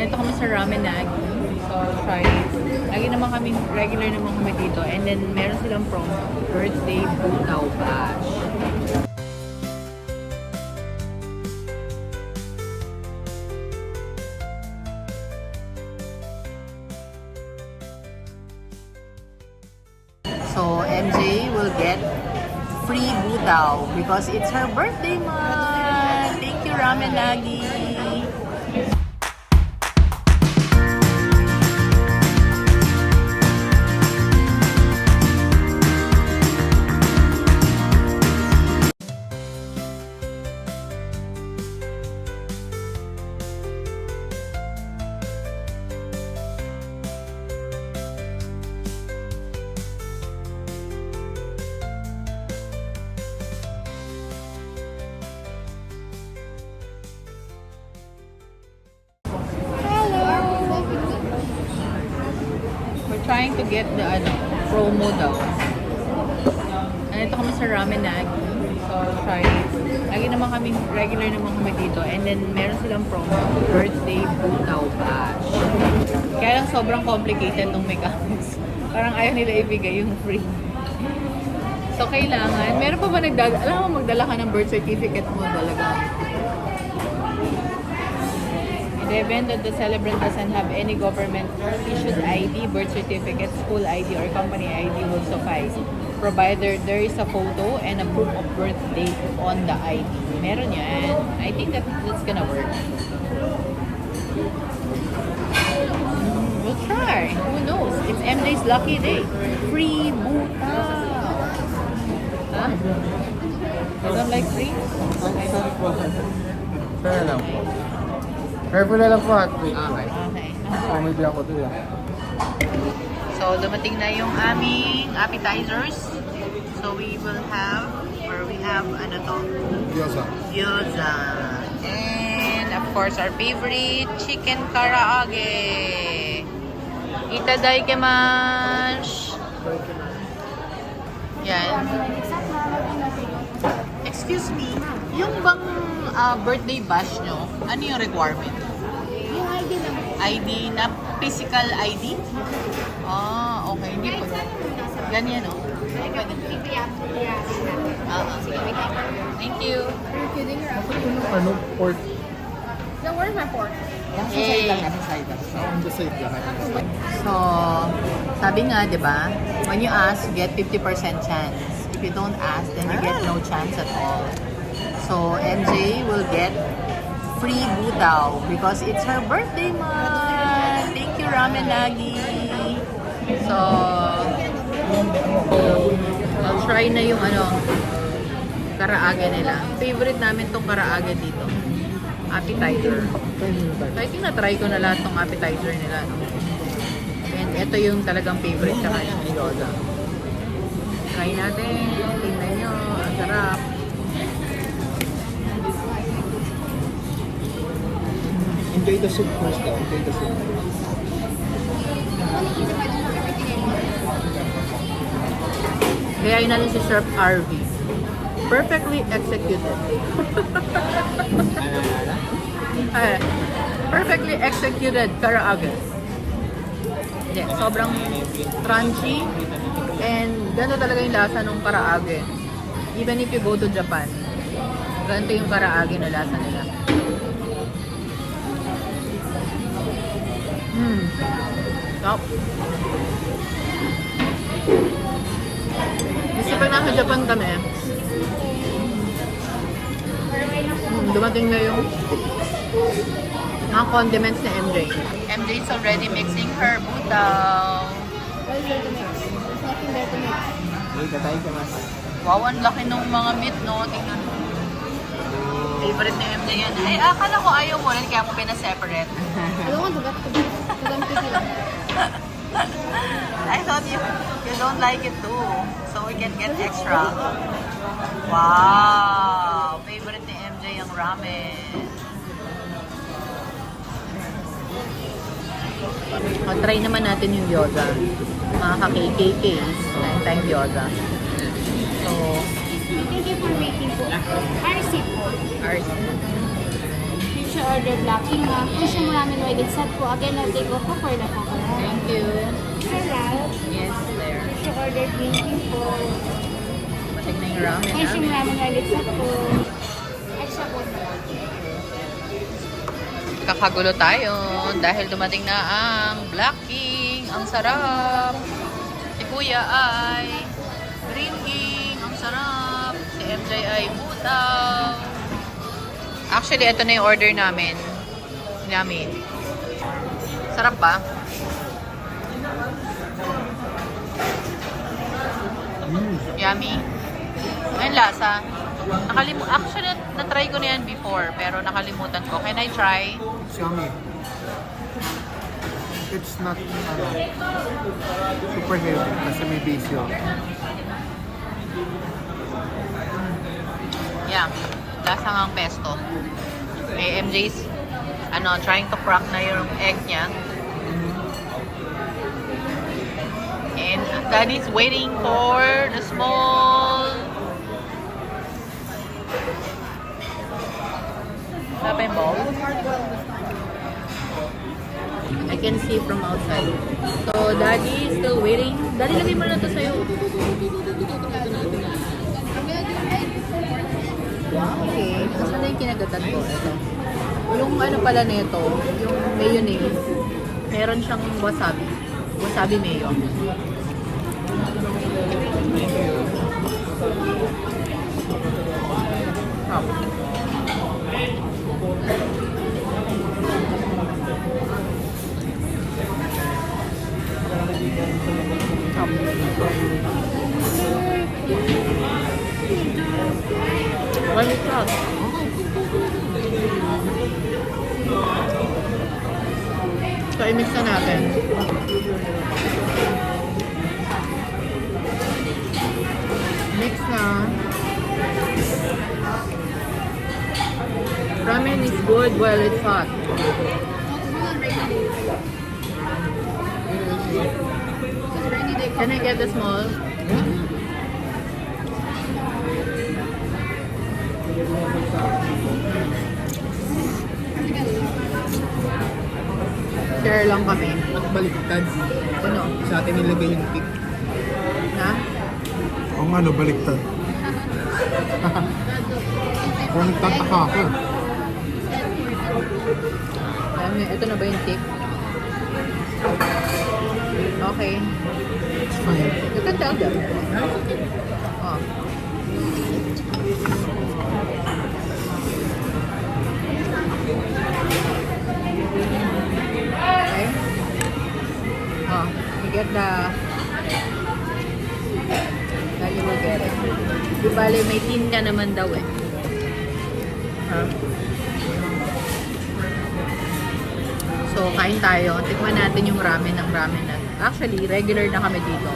Nandito kami sa Ramen Nagi. So, try it. Lagi naman kami, regular naman kami dito. And then, meron silang promo. Birthday Butaw Bash. So, MJ will get free butaw because it's her birthday month. Thank you, Ramen Nagi. We're trying to get the promo daw. Nandito kami sa Ramen Nagi. So, try it. Lagi naman kami, regular naman kami dito. And then, meron silang promo. Birthday Butaw Bash. Kaya lang sobrang complicated ng mechanics. Parang ayaw nila ibigay yung free. So, kailangan, meron pa ba alam mo, magdala ka ng birth certificate mo talaga. In the event that the celebrant doesn't have any government-issued ID, birth certificate, school ID, or company ID will suffice, provided there is a photo and a proof of birth date on the ID. Meron yan. I think that's gonna work. We'll try. Who knows? It's MJ's lucky day. Free butaw. Huh? You don't like free? Kaya lang. Careful na lang po at wait. Okay. Pumibili ako doon. So, dumating na yung aming appetizers. So, we have, ano to? Gyoza. Gyoza. And, of course, our favorite, chicken karaage. Itadakimasu. Yan. Excuse me, yung bang birthday bash nyo, ano yung requirement? Yung ID lang. ID na physical ID? Ah, okay. Hindi po. Ganyan, no? Sige, wait. Thank you. Are you kidding or Ano? Pork. No, where's my fork? Yay. On the side lang. So, sabi nga, di ba? When you ask, you get 50% chance. If you don't ask, then you get no chance at all. So, MJ will get free butaw because it's her birthday month. Thank you, Ramen Nagi. So, I'll try na yung karaage nila. Favorite namin tong karaage dito. Appetizer. So, I think na-try ko na lahat ng appetizer nila. No? And ito yung talagang favorite sa kanya. Gyoza. Try natin. Tingnan nyo. Ang sarap. Enjoy the soup first. Enjoy the soup. Kaya yun natin si Chef RV. Perfectly executed. Perfectly executed karaage. Yeah, sobrang crunchy and gano'n talaga yung lasa ng karaage. Even if you go to Japan, ganito yung karaage na lasa nila. Top. Kasi pag nasa Japan kami, dumating na yung mga condiments na MJ. MJ is already mixing her butaw. What is there to mix? There's nothing there to mix. Wait, tayo ka mas. Wow, ang laki ng mga meat, no? Tingnan mo. Favorite ni MJ yan. Ay, akala ko ayaw mo rin, kaya mo pina-separate. I don't want to get to this. Because I'm picky lang. I thought you don't like it too. So we can get extra. Wow! Favorite ni MJ ang ramen. O, try naman natin yung gyoza. Mga ka-KKKs. Time gyoza. So, Thank you for making po. RC po. ours. Yung siya order blocking ha. Mushroom ramen with set po. Again, I'll take off for the coconut. Thank you. Sarap. Yes, there. Siya order green tea po. Matig na yung ramen Mushroom namin. ramen with set po. Extra po na lang. Kakagulo tayo dahil dumating na ang Black King. Ang sarap. Si Kuya ay Green King. Ang sarap. Si MJ ay Butaw. Actually, ito na yung order namin. Sarap ba? Yummy. Ayun lasa. Actually, na-try ko na yan before, pero nakalimutan ko. Can I try? It's yummy. It's not super heavy kasi may base yun. Yeah. Lasa ngang pesto. May MJ's, trying to crack na yung egg niya. And Daddy's waiting for the small... Apa yung bowl? I can see from outside. So, Daddy is still waiting. Daddy, lagay mo na to sa'yo. Okay. Saan na yung kinagatan ko? Ito. Yung pala nito, yung mayonnaise, meron siyang wasabi. Wasabi mayo. Balik ka. So, i-mix na natin. Mix na. Ramen is good while it's hot. Can I get the small? Share lang kami. At baliktad. Ano? Sa atin nilagay yung tip. Na? Kung ano, baliktad. Kung nagtataka ako. Alam niyo, ito na ba yung tip? Okay. It's fine. You can tell them. Oh. Okay. Oh, you get the... Then you will get it. Di bale, may tin ka naman daw eh. Huh? So, kain tayo. Tikman natin yung ramen ng ramen na. Actually, regular na kami dito.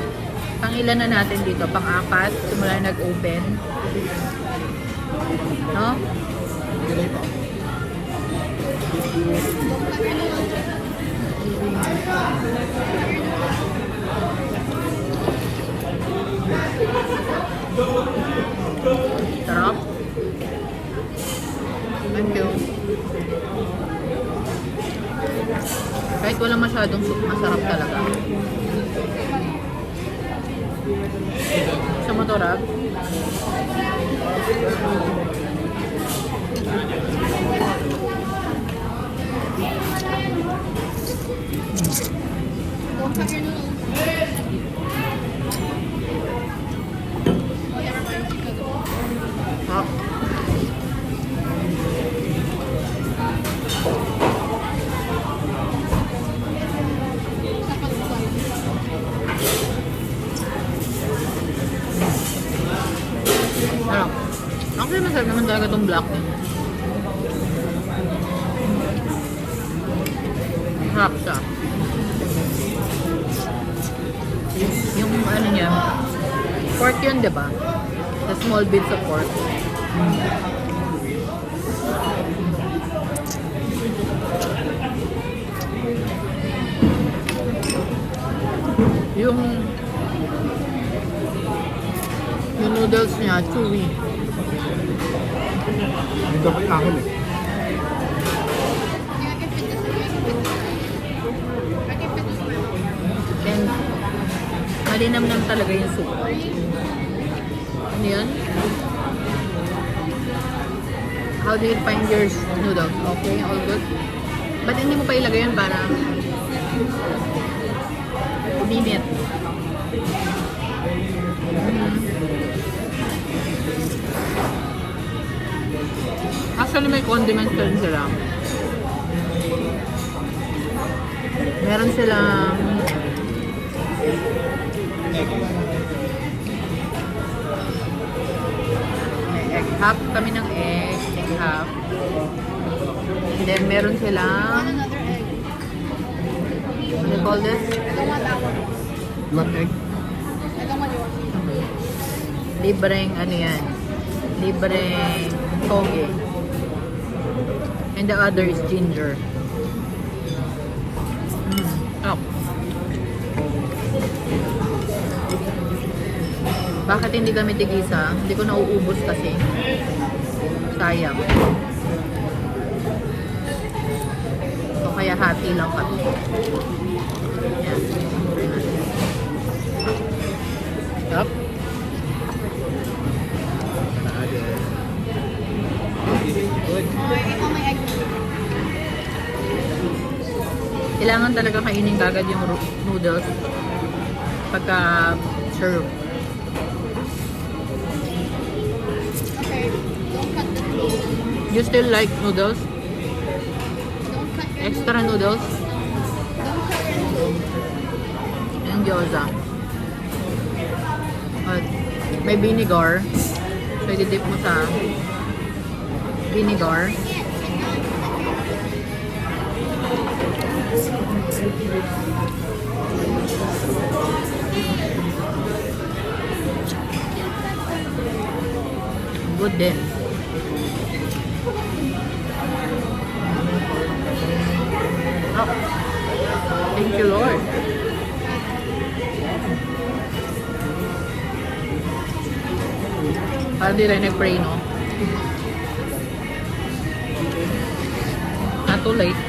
Pang-ilan na natin dito? Pang-apat. Simula nag-open. No? Gulay pa. Sarap. Thank you. Kahit walang masyadong soup, masarap talaga. Sa motorab. Don't cut your nose. Ah. Sarap. Actually, masarap naman talaga itong black. Sarap siya. Yung ano niya, pork yun, diba? The small bits of pork. Yung noodles niya, chewy. Hindi dapat ahon eh. Malinamnam talaga yung soup. Ano yan? How do you find your noodles? Okay, all good? Ba't hindi mo pa ilagay yun para uminit? Actually, may condiments din sila. Meron silang may egg. Half kami ng egg. Half. And then, meron I want silang another egg. what do you call this? I don't want that one. What egg? I don't want yours. Libreng ano yan? Libreng toge. And the other is ginger. Oh. Bakit hindi kami tigisa? Hindi ko nauubos kasi. Sayang. So kaya hati lang kami. Yan. Yup. Good. I ate all my eggs. Kailangan talaga kainin kagad yung noodles pagka serve. Okay, don't cut the meat. You still like noodles? Don't cut your Extra noodles? Don't cut your noodles. Yung gyoza. At may vinegar. So, i-dip mo sa vinegar. Good din. Oh. Thank you, Lord. Parang di rin nag-pray, no? Not too late.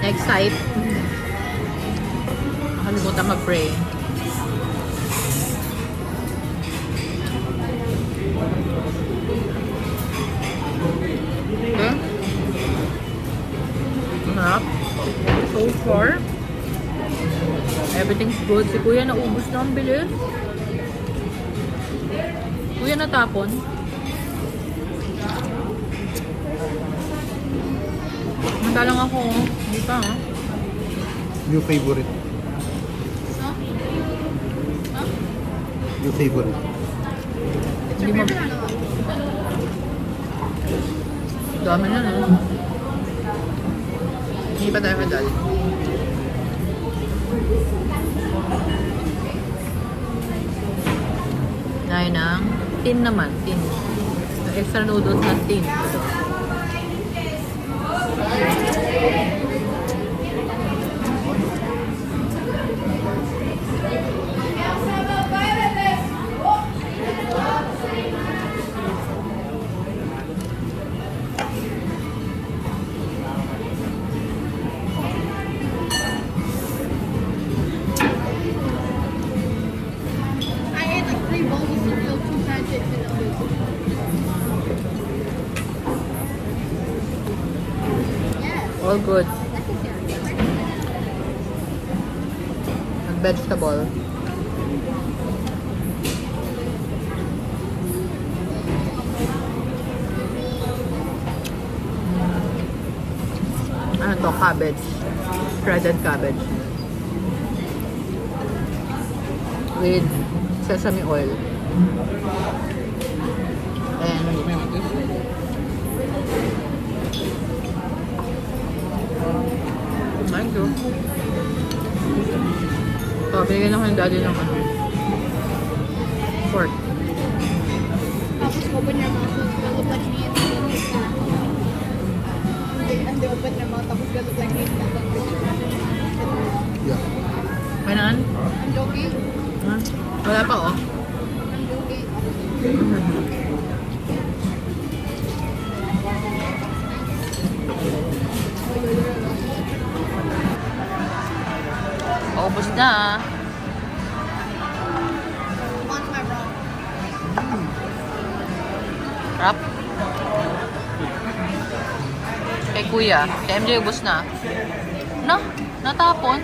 Next type. Nakalimutan mag-pray. Okay. Sarap. So far, everything's good. Si Kuya naubos na ang bilis. Kuya natapon. Manta lang ako. Hindi pa, ha? Your favorite. Huh? Huh? Your favorite. It's your Hindi mo- favorite or not? Dami na, no? Hindi pa tayo kadali. Ngayon ng tin naman, tin. Yung extra noodles na tin. I ate like 3 bowls of cereal, 2 pancakes, and a soup. Yes, All good. that's a cereal. Vegetable. Ano to? Cabbage. Shredded cabbage. With sesame oil. And thank you. So, binigyan ako ng daddy ng ano. Pork. Tapos open your mouth, so it's gonna look like meat. And they open their mouth, tapos gonna look like meat. Yeah. Kainan? I'm joking. Huh? Wala pa, oh. I'm joking. na. Want my raw. Rap. Kay kuya. Kay MJ, ubos na. No? Natapon?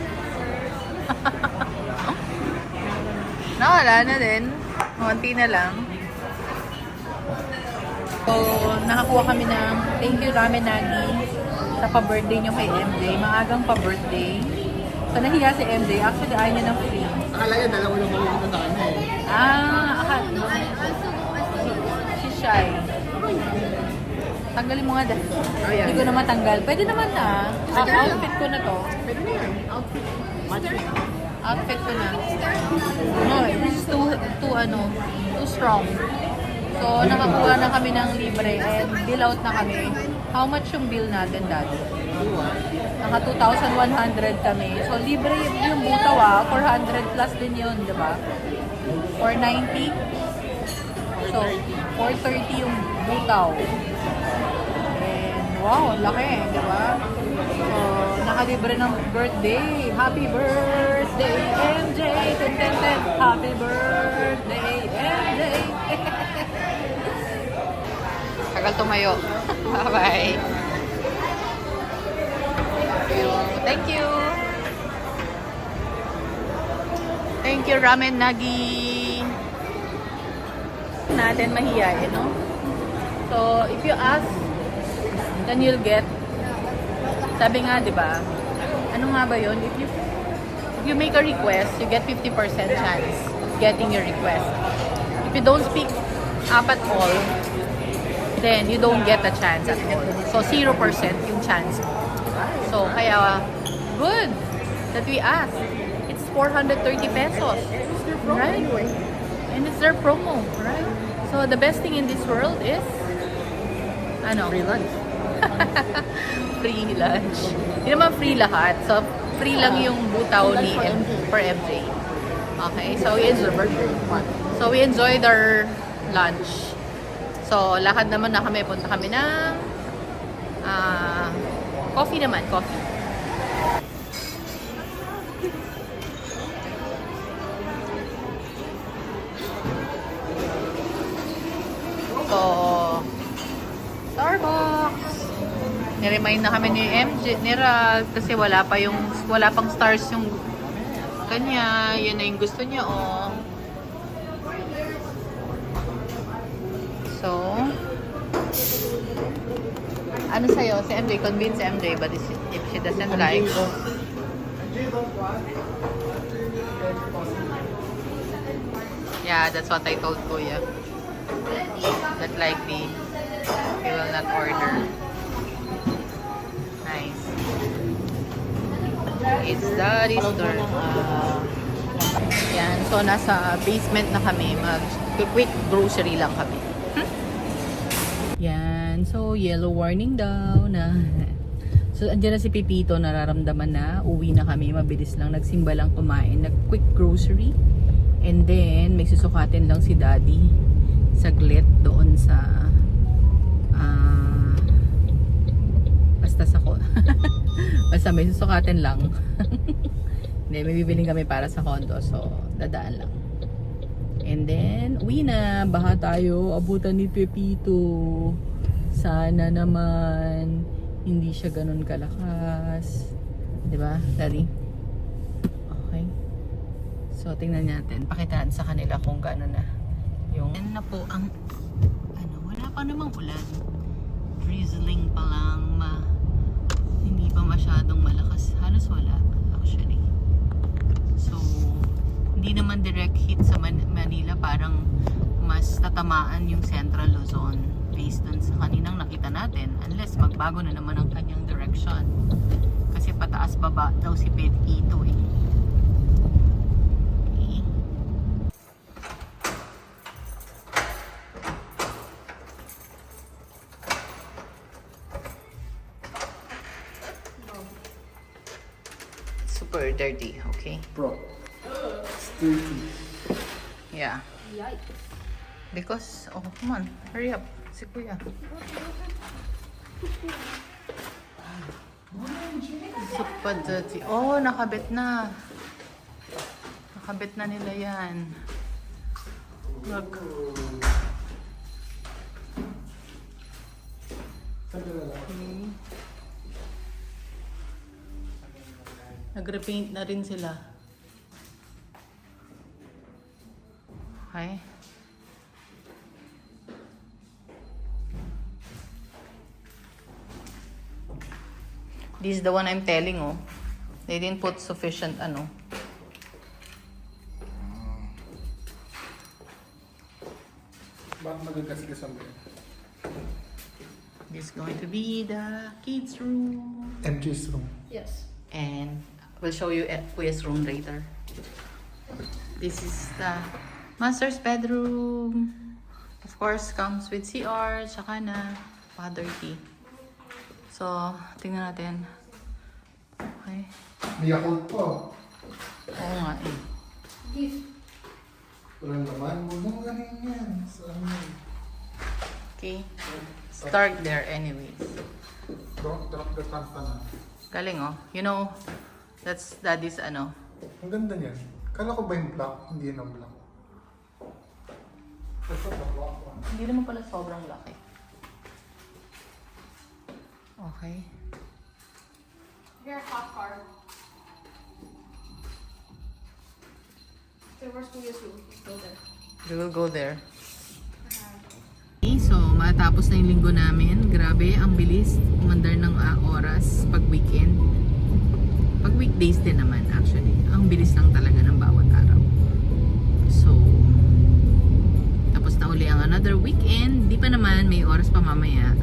Wala na din. Konti na lang. So, nakakuha kami ng thank you Ramen Nagi sa pa-birthday nyo kay MJ. Maagang pa-birthday. So, nahiya si MJ. Actually, ayaw niya ng free. Akala niya, dalawa lang mga sa kanya eh. She's shy. Tanggalin mo nga dahil. Hindi ko na matanggal. Pwede naman na. Outfit ko na to. Pwede na yan. Outfit. Matching. Outfit ko na. No, this is too strong. So, nakakuha na kami ng libre and bill out na kami. How much yung bill natin dati? Naka 2,100 kami. So, libre yung butaw 400 plus din yun, di ba? 490. So, 430 yung butaw. And wow, laki, di ba? So, nakalibre ng birthday. Happy birthday, MJ! Ten. Happy birthday, MJ! Tagal tumayo. Bye-bye. Thank you. Thank you, Ramen Nagi. Natin mahiyain, no? So, if you ask, then you'll get. Sabi nga, di ba? Ano nga ba yun? If you make a request, you get 50% chance getting your request. If you don't speak up at all, then you don't get a chance at all. So, 0% yung chance. So, kaya, good that we asked. It's 430 pesos. Right? And it's their promo, right? So, the best thing in this world is, Free lunch. free lunch. Hindi naman free lahat. So, free lang yung butaw ni for MJ. Okay, so we enjoyed our lunch. So, lakad naman na kami. Punta kami ng coffee naman, coffee. So, Starbucks. Niremind na kami ni MJ, ni Ralph, kasi wala pang stars yung kanya. Yun na yung gusto niya, oh. So, ano sa'yo? Si MJ, convince si MJ, but if she doesn't like, yeah, that's what I told Kuya. That likely, he will not order. Nice. It's Daddy's turn. Yan, so nasa basement na kami. Mag-quick grocery lang kami. Yan, so yellow warning daw na. So andyan na si Pipito, nararamdaman na. Uwi na kami, mabilis lang. Nagsimba lang kumain. Nag-quick grocery. And then, may susukatin lang si Daddy. Saglit doon sa basta may susukatin lang. Hindi, may bibiling kami para sa condo, so dadaan lang. And then uwi na, baka tayo abutan ni Pepito. Sana naman hindi siya ganun kalakas, diba Daddy? Okay, so tingnan natin, pakitaan sa kanila kung gano'n na yung na po ang wala pa namang ulan, drizzling pa lang, hindi pa masyadong malakas, halos wala actually. So hindi naman direct hit sa Manila, parang mas tatamaan yung Central Luzon based dun sa kaninang nakita natin, unless magbago na naman ang kanyang direction, kasi pataas baba daw si Pepito eh. Super dirty, okay? Bro. It's dirty. Yeah. Because, oh, come on, hurry up. Si Kuya. Super dirty. Oh, nakabit na. Nakabit na nila yan. Look. Okay. Nag-repaint na rin sila. Okay. This is the one I'm telling, oh. They didn't put sufficient, ano. Bakit magagasigasan ba yun? This is going to be the kids' room. Entry's room. Yes. And we'll show you at Kuya's room later. This is the master's bedroom. Of course, comes with CR, tsaka na pa-dirty. So, tingnan natin. Okay. May Yakult po. Oo nga eh. Walang naman. Huwag mong ganin yan. Saan yun? Okay. Start there anyways. Drop the pants na. Galing oh. You know, that's daddy's ano. Ang ganda niyan. Kala ko ba yung black? Hindi yun ang black. Ito ba black one? Hindi naman pala sobrang laki. Okay. Here, hot car. So where's Kuya's room? Go there. We will go there. Okay, so matapos na yung linggo namin. Grabe, ang bilis umandar ng oras pag weekend. Pag weekdays din naman actually. Ang bilis lang talaga ng bawat araw. So, tapos na uli ang another weekend. Di pa naman, may oras pa mamaya.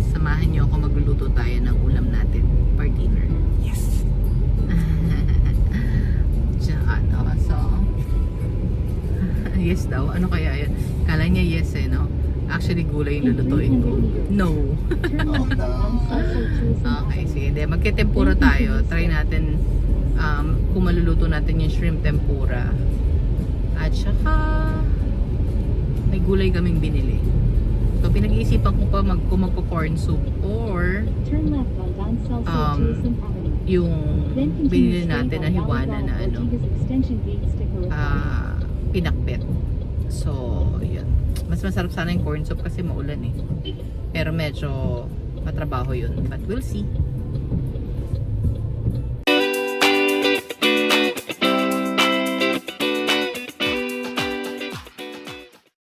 Samahan niyo ako, magluluto tayo ng ulam natin for dinner. Yes! So, yes daw. Ano kaya yun? Kala niya yes eh, no? Actually, gulay yung lulutuin ko. No. Okay, sige. De, magkitempura tayo. Try natin kung maluluto natin yung shrimp tempura. At saka may gulay kaming binili. So, pinag-iisipan ko pa kung magpo-corn soup or Turn left on Don Celso Tourism Avenue. yung Then binili continue natin straight na on hiwana na Volleyball ano, Ortigas Extension Gate sticker required. pinakbet. So, yun. Mas masarap sana yung corn soup kasi maulan eh. Pero medyo matrabaho yun. But we'll see.